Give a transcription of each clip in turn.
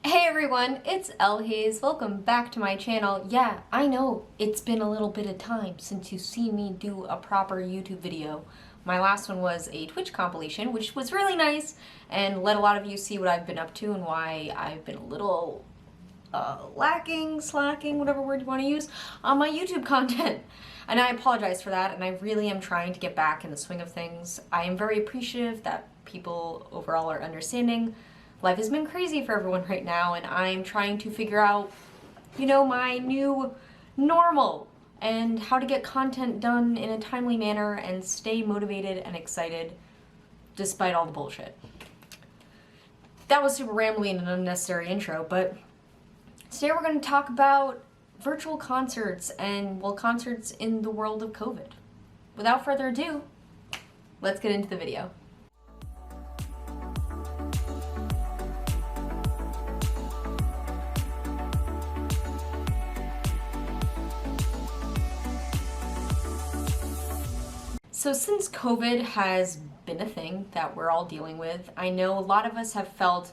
Hey everyone, it's Elle Hayes. Welcome back to my channel. Yeah, I know it's been a little bit of time since you've seen me do a proper YouTube video. My last one was a Twitch compilation, which was really nice and let a lot of you see what I've been up to and why I've been a little slacking, whatever word you want to use, on my YouTube content. And I apologize for that, and I really am trying to get back in the swing of things. I am very appreciative that people overall are understanding. Life has been crazy for everyone right now, and I'm trying to figure out, my new normal and how to get content done in a timely manner and stay motivated and excited despite all the bullshit. That was super rambly and an unnecessary intro, but today we're going to talk about virtual concerts and, well, concerts in the world of COVID. Without further ado, let's get into the video. So since COVID has been a thing that we're all dealing with, I know a lot of us have felt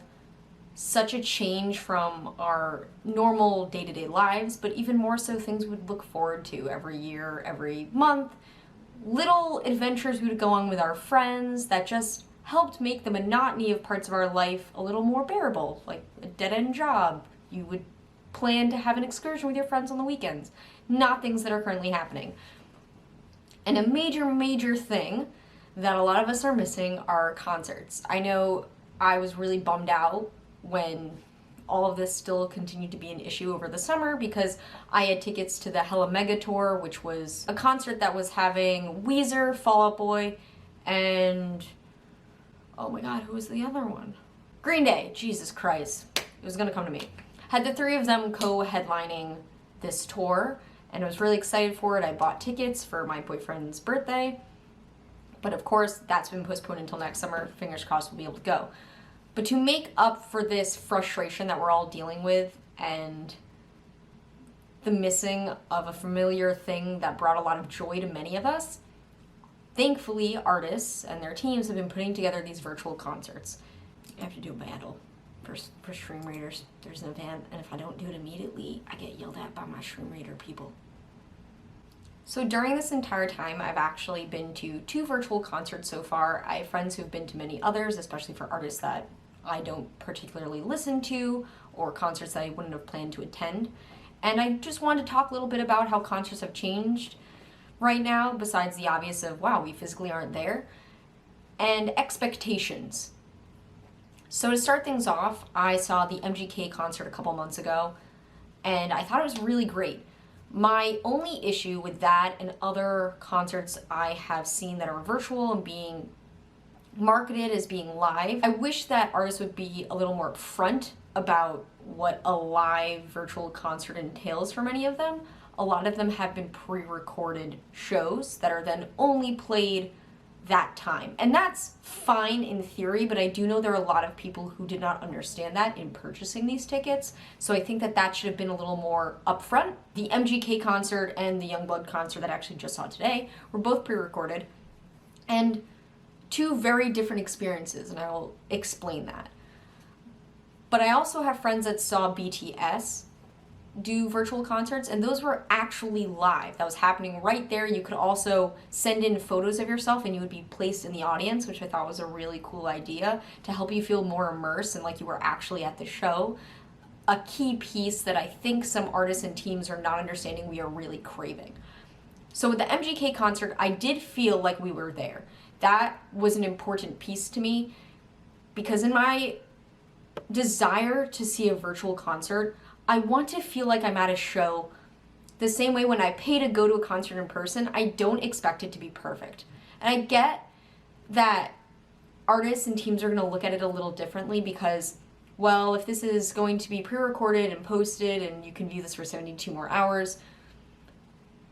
such a change from our normal day-to-day lives, but even more so things we'd look forward to every year, every month, little adventures we would go on with our friends that just helped make the monotony of parts of our life a little more bearable, like a dead-end job. You would plan to have an excursion with your friends on the weekends, not things that are currently happening. And a major thing that a lot of us are missing are concerts. I know I was really bummed out when all of this still continued to be an issue over the summer because I had tickets to the Hella Mega Tour, which was a concert that was having Weezer, Fall Out Boy, and oh my god, who was the other one? Green Day. Jesus Christ. It was gonna come to me. Had the three of them co-headlining this tour, and I was really excited for it. I bought tickets for my boyfriend's birthday, but of course that's been postponed until next summer. Fingers crossed we'll be able to go. But to make up for this frustration that we're all dealing with and the missing of a familiar thing that brought a lot of joy to many of us, thankfully artists and their teams have been putting together these virtual concerts. I have to do a battle for stream raiders. There's an event, and if I don't do it immediately, I get yelled at by my stream raider people. So during this entire time, I've actually been to 2 virtual concerts so far. I have friends who've been to many others, especially for artists that I don't particularly listen to, or concerts that I wouldn't have planned to attend. And I just wanted to talk a little bit about how concerts have changed right now, besides the obvious of, wow, we physically aren't there, and expectations. So to start things off, I saw the MGK concert a couple months ago, and I thought it was really great. My only issue with that and other concerts I have seen that are virtual and being marketed as being live, I wish that artists would be a little more upfront about what a live virtual concert entails for many of them. A lot of them have been pre-recorded shows that are then only played that time. And that's fine in theory, but I do know there are a lot of people who did not understand that in purchasing these tickets. So I think that that should have been a little more upfront. The MGK concert and the Youngblood concert that I actually just saw today were both pre-recorded, and 2 very different experiences, and I will explain that. But I also have friends that saw BTS do virtual concerts, and those were actually live. That was happening right there. You could also send in photos of yourself and you would be placed in the audience, which I thought was a really cool idea to help you feel more immersed and like you were actually at the show. A key piece that I think some artists and teams are not understanding we are really craving. So with the MGK concert, I did feel like we were there. That was an important piece to me because in my desire to see a virtual concert, I want to feel like I'm at a show the same way when I pay to go to a concert in person. I don't expect it to be perfect. And I get that artists and teams are going to look at it a little differently because, well, if this is going to be pre-recorded and posted and you can view this for 72 more hours,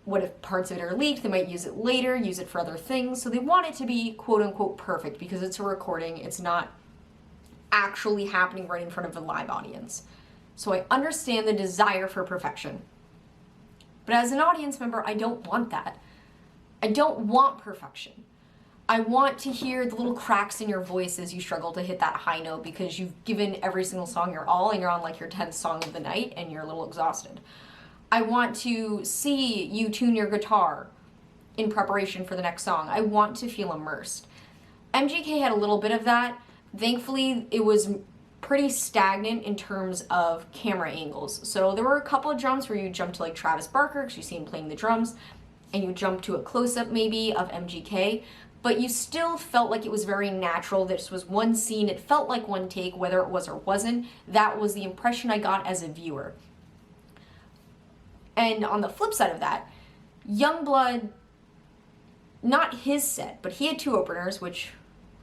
what if parts of it are leaked? They might use it later, use it for other things. So they want it to be quote unquote perfect because it's a recording. It's not actually happening right in front of a live audience. So I understand the desire for perfection. But as an audience member, I don't want that. I don't want perfection. I want to hear the little cracks in your voice as you struggle to hit that high note because you've given every single song your all and you're on like your 10th song of the night and you're a little exhausted. I want to see you tune your guitar in preparation for the next song. I want to feel immersed. MGK had a little bit of that. Thankfully, it was pretty stagnant in terms of camera angles. So there were a couple of jumps where you jump to like Travis Barker because you see him playing the drums, and you jump to a close-up maybe of MGK, but you still felt like it was very natural. This was one scene, it felt like one take, whether it was or wasn't. That was the impression I got as a viewer. And on the flip side of that, Youngblood, not his set, but he had two openers, which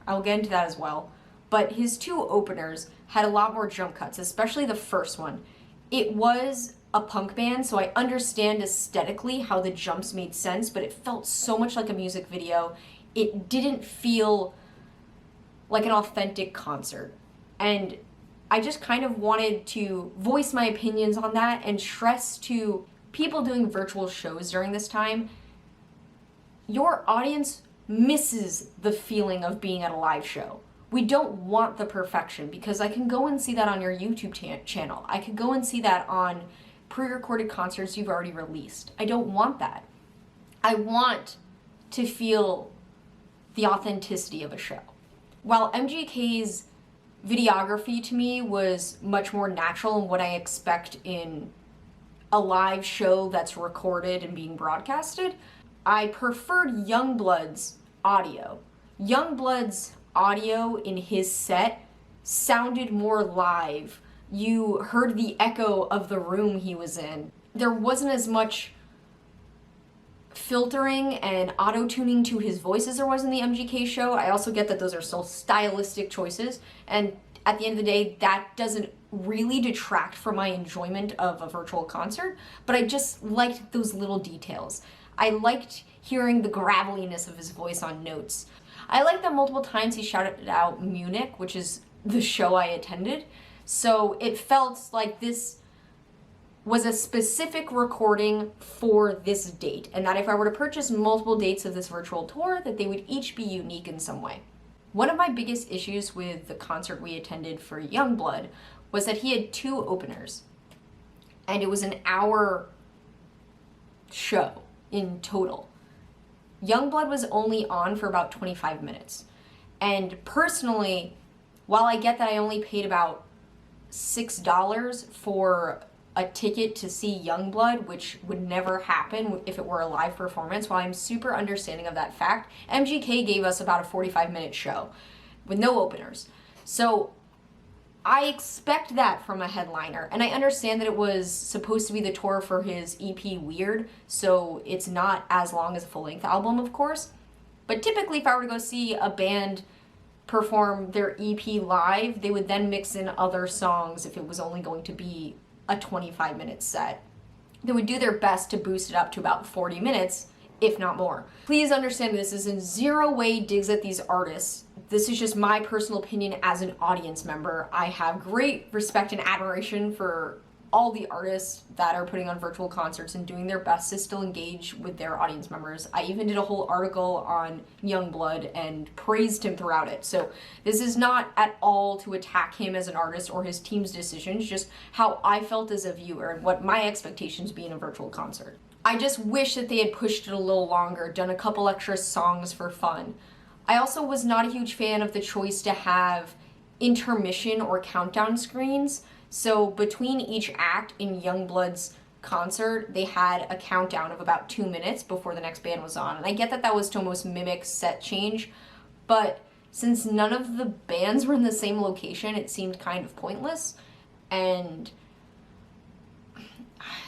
I'll get into that as well, but his two openers had a lot more jump cuts, especially the first one. It was a punk band, so I understand aesthetically how the jumps made sense, but it felt so much like a music video. It didn't feel like an authentic concert. And I just kind of wanted to voice my opinions on that and stress to people doing virtual shows during this time, your audience misses the feeling of being at a live show. We don't want the perfection because I can go and see that on your YouTube channel. I could go and see that on pre-recorded concerts you've already released. I don't want that. I want to feel the authenticity of a show. While MGK's videography to me was much more natural and what I expect in a live show that's recorded and being broadcasted, I preferred Youngblood's audio. Youngblood's audio in his set sounded more live. You heard the echo of the room he was in. There wasn't as much filtering and auto-tuning to his voice as there was in the MGK show. I also get that those are still stylistic choices, and at the end of the day, that doesn't really detract from my enjoyment of a virtual concert, but I just liked those little details. I liked hearing the graveliness of his voice on notes. I liked that multiple times he shouted out Munich, which is the show I attended, so it felt like this was a specific recording for this date, and that if I were to purchase multiple dates of this virtual tour, that they would each be unique in some way. One of my biggest issues with the concert we attended for Youngblood was that he had two openers, and it was an hour show in total. Youngblood was only on for about 25 minutes, and personally, while I get that I only paid about $6 for a ticket to see Youngblood, which would never happen if it were a live performance, while I'm super understanding of that fact, MGK gave us about a 45-minute show with no openers. So I expect that from a headliner, and I understand that it was supposed to be the tour for his EP Weird, so it's not as long as a full-length album, of course. But typically, if I were to go see a band perform their EP live, they would then mix in other songs if it was only going to be a 25-minute set. They would do their best to boost it up to about 40 minutes, if not more. Please understand this is in zero way digs at these artists. This is just my personal opinion as an audience member. I have great respect and admiration for all the artists that are putting on virtual concerts and doing their best to still engage with their audience members. I even did a whole article on Youngblood and praised him throughout it. So this is not at all to attack him as an artist or his team's decisions, just how I felt as a viewer and what my expectations be in a virtual concert. I just wish that they had pushed it a little longer, done a couple extra songs for fun. I also was not a huge fan of the choice to have intermission or countdown screens. So between each act in Youngblood's concert, they had a countdown of about 2 minutes before the next band was on. And I get that that was to almost mimic set change, but since none of the bands were in the same location, it seemed kind of pointless. And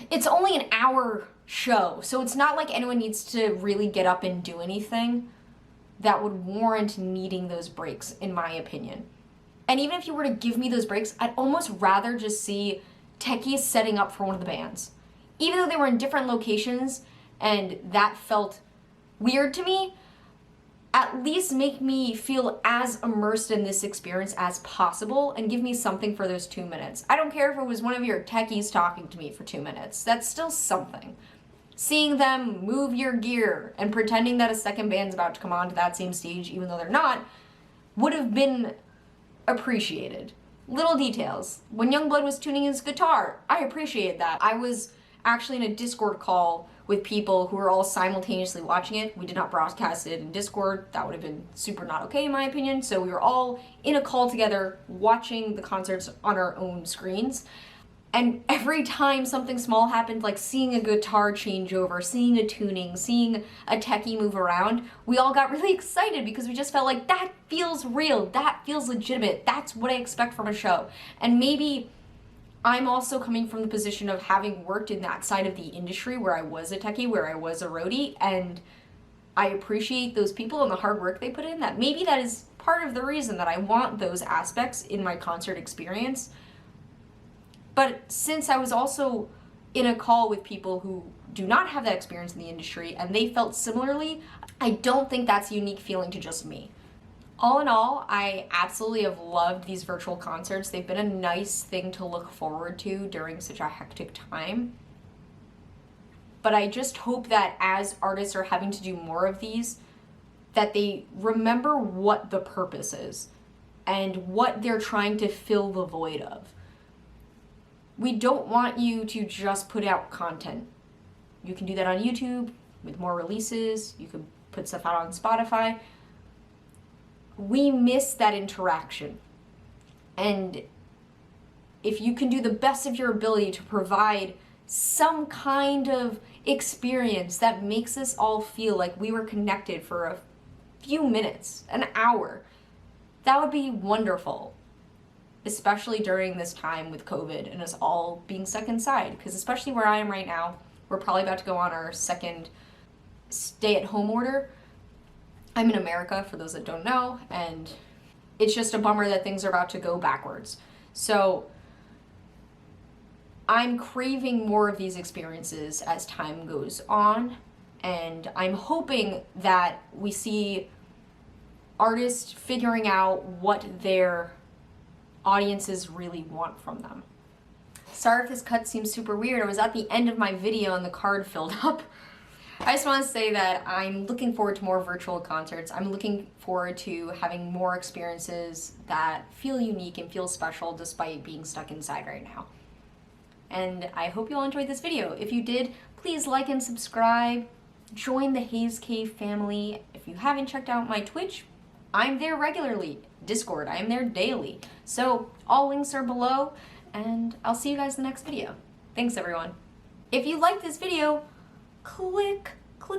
it's only an hour show, so it's not like anyone needs to really get up and do anything that would warrant needing those breaks, in my opinion. And even if you were to give me those breaks, I'd almost rather just see techies setting up for one of the bands. Even though they were in different locations and that felt weird to me, at least make me feel as immersed in this experience as possible and give me something for those 2 minutes. I don't care if it was one of your techies talking to me for 2 minutes. That's still something. Seeing them move your gear and pretending that a second band's about to come onto that same stage, even though they're not, would have been appreciated. Little details. When Youngblood was tuning his guitar, I appreciated that. I was actually in a Discord call with people who were all simultaneously watching it. We did not broadcast it in Discord. That would have been super not okay in my opinion. So we were all in a call together watching the concerts on our own screens. And every time something small happened, like seeing a guitar change over, seeing a tuning, seeing a techie move around, we all got really excited because we just felt like that feels real, that feels legitimate, that's what I expect from a show. And maybe I'm also coming from the position of having worked in that side of the industry where I was a techie, where I was a roadie, and I appreciate those people and the hard work they put in, that maybe that is part of the reason that I want those aspects in my concert experience. But since I was also in a call with people who do not have that experience in the industry and they felt similarly, I don't think that's a unique feeling to just me. All in all, I absolutely have loved these virtual concerts. They've been a nice thing to look forward to during such a hectic time. But I just hope that as artists are having to do more of these, that they remember what the purpose is and what they're trying to fill the void of. We don't want you to just put out content. You can do that on YouTube with more releases. You can put stuff out on Spotify. We miss that interaction. And if you can do the best of your ability to provide some kind of experience that makes us all feel like we were connected for a few minutes, an hour, that would be wonderful. Especially during this time with COVID and us all being stuck inside. Because especially where I am right now, we're probably about to go on our second stay-at-home order. I'm in America, for those that don't know, and it's just a bummer that things are about to go backwards. So I'm craving more of these experiences as time goes on, and I'm hoping that we see artists figuring out what their audiences really want from them. Sorry if this cut seems super weird. I was at the end of my video and the card filled up. I just want to say that I'm looking forward to more virtual concerts. I'm looking forward to having more experiences that feel unique and feel special despite being stuck inside right now. And I hope you all enjoyed this video. If you did, please like and subscribe. Join the Haze Cave family. If you haven't checked out my Twitch, I'm there regularly. Discord, I am there daily. So all links are below, and I'll see you guys in the next video. Thanks everyone. If you like this video, click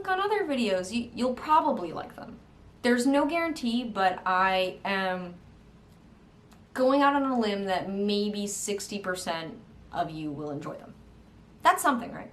on other videos. You'll probably like them. There's no guarantee, but I am going out on a limb that maybe 60% of you will enjoy them. That's something, right?